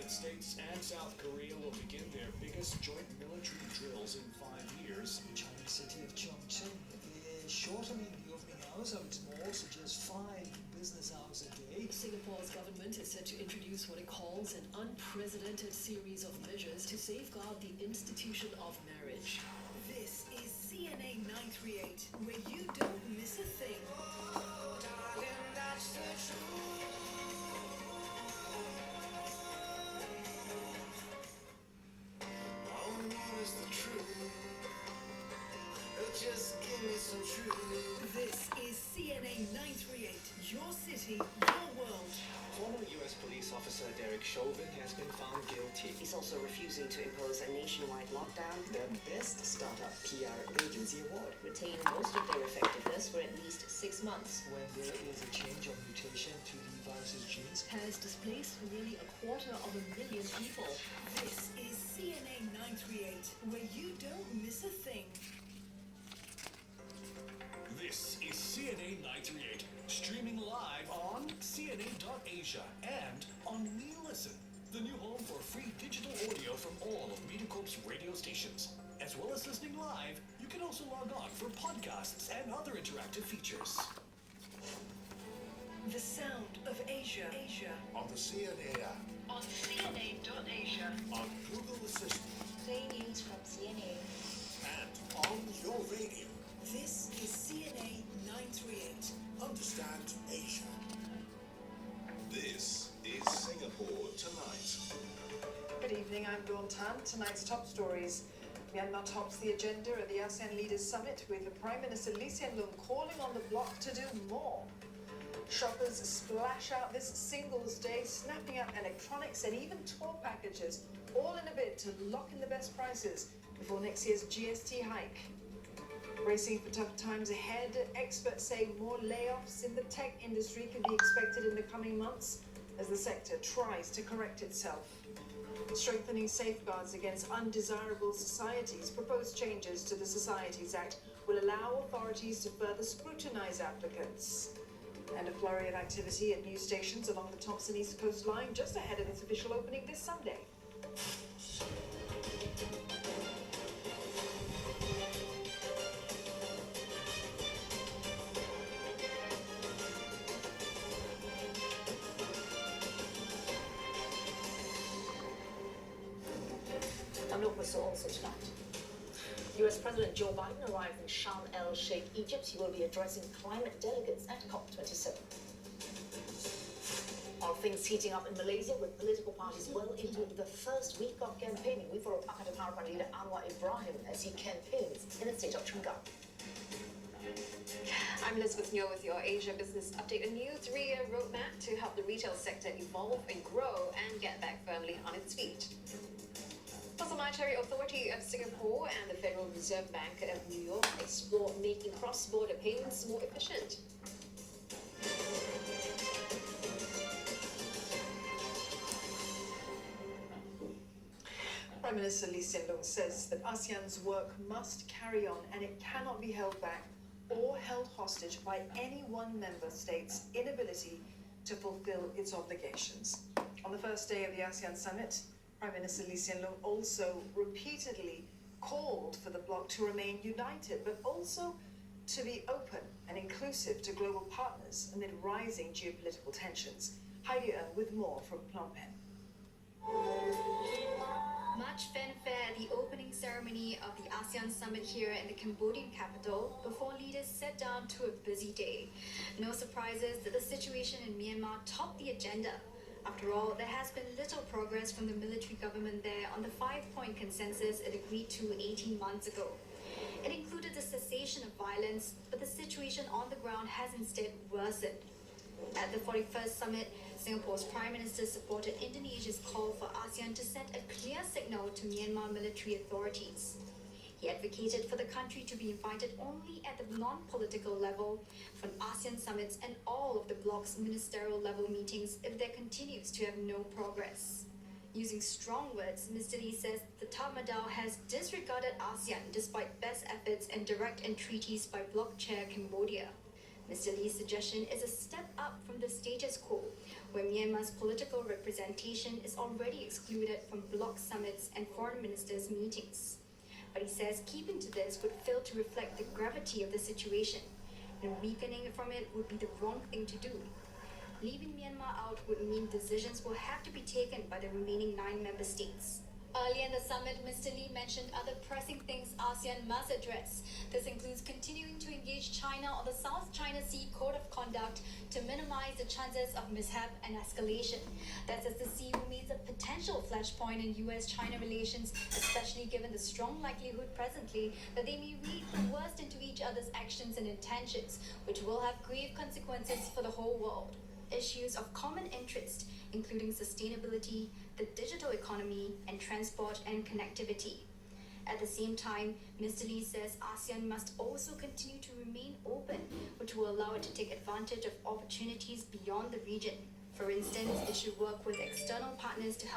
United States and South Korea will begin their biggest joint military drills in 5 years. The Chinese city of Chongqing is shortening the opening hours of its malls to just 5 business hours a day. Singapore's government is set to introduce what it calls an unprecedented series of measures to safeguard the institution of marriage. This is CNA 938, where you don't miss a thing. Darling, that's the truth. All I know is the truth. Oh, just give me some truth. This is CNA 938, your city, your world. Former U.S. police officer Derek Chauvin has been found guilty. He's also refusing to impose a nationwide lockdown. The Best Startup PR Agency Award. Retain most of their effectiveness for at least 6 months. When there is a change of mutation to the virus's genes. Has displaced nearly 250,000 people. This is CNA 938, where you don't miss a thing. This is CNA 938, streaming live on CNA.Asia and on Me Listen, the new home for free digital audio from all of MediaCorp's radio stations. As well as listening live, you can also log on for podcasts and other interactive features. The sound of Asia. On the CNA app, On CNA.Asia. on Google Assistant, Play news from CNA. and on your radio. This is CNA 938. Understand Asia. This is Singapore Tonight. Good evening, I'm Dawn Tan. Tonight's top stories. Myanmar tops the agenda at the ASEAN Leaders Summit with Prime Minister Lee Hsien Loong calling on the bloc to do more. Shoppers splash out this Singles Day, snapping up electronics and even tour packages, all in a bid to lock in the best prices before next year's GST hike. Bracing for tough times ahead, experts say more layoffs in the tech industry can be expected in the coming months as the sector tries to correct itself. Strengthening safeguards against undesirable societies. Proposed changes to the Societies Act will allow authorities to further scrutinize applicants. And a flurry of activity at news stations along the Thompson East Coast line just ahead of its official opening this Sunday. I'm looking for also tonight. US President Joe Biden arrives in Sharm el-Sheikh, Egypt. He will be addressing climate delegates at COP27. All things heating up in Malaysia with political parties well into the first week of campaigning. We follow Pakatan Harapan leader Anwar Ibrahim as he campaigns in the state of Terengganu. I'm Elizabeth Nyo with your Asia Business Update, a new 3-year roadmap to help the retail sector evolve and grow and get back firmly on its feet. The Monetary Authority of Singapore and the Federal Reserve Bank of New York explore making cross-border payments more efficient. Prime Minister Lee Hsien Loong says that ASEAN's work must carry on and it cannot be held back or held hostage by any one member state's inability to fulfill its obligations. On the first day of the ASEAN summit, Prime Minister Lee Hsien Loong also repeatedly called for the bloc to remain united, but also to be open and inclusive to global partners amid rising geopolitical tensions. Heidi Earn with more from Phnom Penh. Much fanfare at the opening ceremony of the ASEAN summit here in the Cambodian capital before leaders sat down to a busy day. No surprises that the situation in Myanmar topped the agenda. After all, there has been little progress from the military government there on the 5-point consensus it agreed to 18 months ago. It included the cessation of violence, but the situation on the ground has instead worsened. At the 41st summit, Singapore's Prime Minister supported Indonesia's call for ASEAN to send a clear signal to Myanmar military authorities. He advocated for the country to be invited only at the non-political level for ASEAN summits and all of the bloc's ministerial level meetings if there continues to have no progress. Using strong words, Mr. Lee says the Tatmadaw has disregarded ASEAN despite best efforts and direct entreaties by bloc chair Cambodia. Mr. Lee's suggestion is a step up from the status quo, where Myanmar's political representation is already excluded from bloc summits and foreign ministers' meetings. But he says keeping to this would fail to reflect the gravity of the situation, and weakening from it would be the wrong thing to do. Leaving Myanmar out would mean decisions will have to be taken by the remaining 9 member states. Earlier in the summit, Mr. Lee mentioned other pressing things ASEAN must address. This includes continuing to engage China on the South China Sea Code of Conduct to minimize the chances of mishap and escalation. That's as the sea remains a potential flashpoint in US-China relations, especially given the strong likelihood presently that they may read the worst into each other's actions and intentions, which will have grave consequences for the whole world. Issues of common interest, including sustainability, the digital economy, and transport and connectivity. At the same time, Mr. Lee says ASEAN must also continue to remain open, which will allow it to take advantage of opportunities beyond the region. For instance, it should work with external partners to help